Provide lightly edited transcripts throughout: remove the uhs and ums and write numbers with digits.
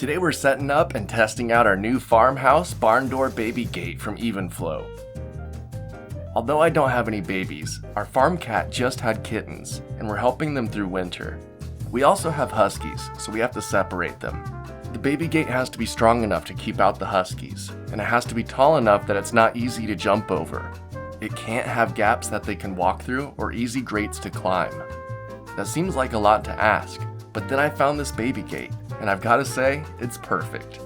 Today we're setting up and testing out our new Farmhouse barn door baby gate from Evenflow. Although I don't have any babies, our farm cat just had kittens, and we're helping them through winter. We also have huskies, so we have to separate them. The baby gate has to be strong enough to keep out the huskies, and it has to be tall enough that it's not easy to jump over. It can't have gaps that they can walk through or easy grates to climb. That seems like a lot to ask, but then I found this baby gate, and I've got to say, it's perfect.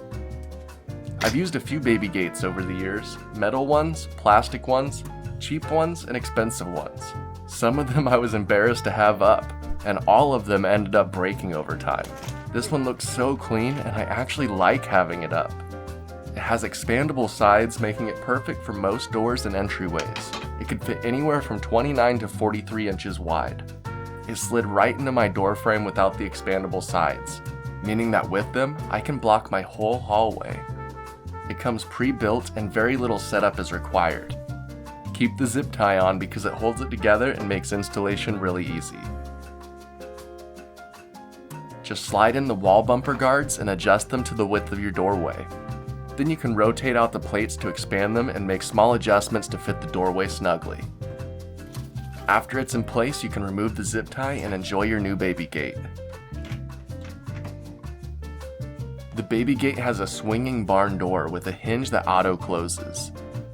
I've used a few baby gates over the years, metal ones, plastic ones, cheap ones, and expensive ones. Some of them I was embarrassed to have up, and all of them ended up breaking over time. This one looks so clean, and I actually like having it up. It has expandable sides, making it perfect for most doors and entryways. It could fit anywhere from 29 to 43 inches wide. It slid right into my door frame without the expandable sides, meaning that with them, I can block my whole hallway. It comes pre-built and very little setup is required. Keep the zip tie on because it holds it together and makes installation really easy. Just slide in the wall bumper guards and adjust them to the width of your doorway. Then you can rotate out the plates to expand them and make small adjustments to fit the doorway snugly. After it's in place, you can remove the zip tie and enjoy your new baby gate. The baby gate has a swinging barn door with a hinge that auto closes.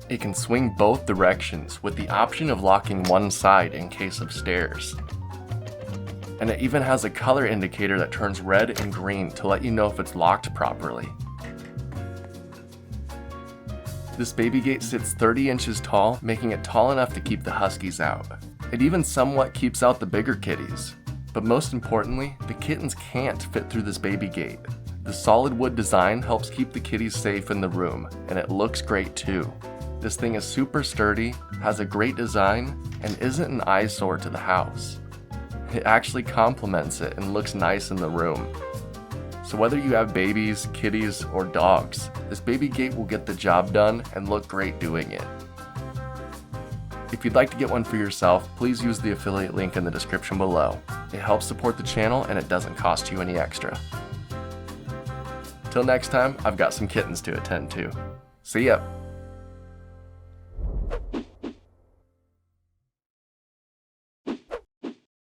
It can swing both directions with the option of locking one side in case of stairs. And it even has a color indicator that turns red and green to let you know if it's locked properly. This baby gate sits 30 inches tall, making it tall enough to keep the huskies out. It even somewhat keeps out the bigger kitties. But most importantly, the kittens can't fit through this baby gate. The solid wood design helps keep the kitties safe in the room, and it looks great too. This thing is super sturdy, has a great design, and isn't an eyesore to the house. It actually complements it and looks nice in the room. So whether you have babies, kitties, or dogs, this baby gate will get the job done and look great doing it. If you'd like to get one for yourself, please use the affiliate link in the description below. It helps support the channel and it doesn't cost you any extra. Till next time, I've got some kittens to attend to. See ya!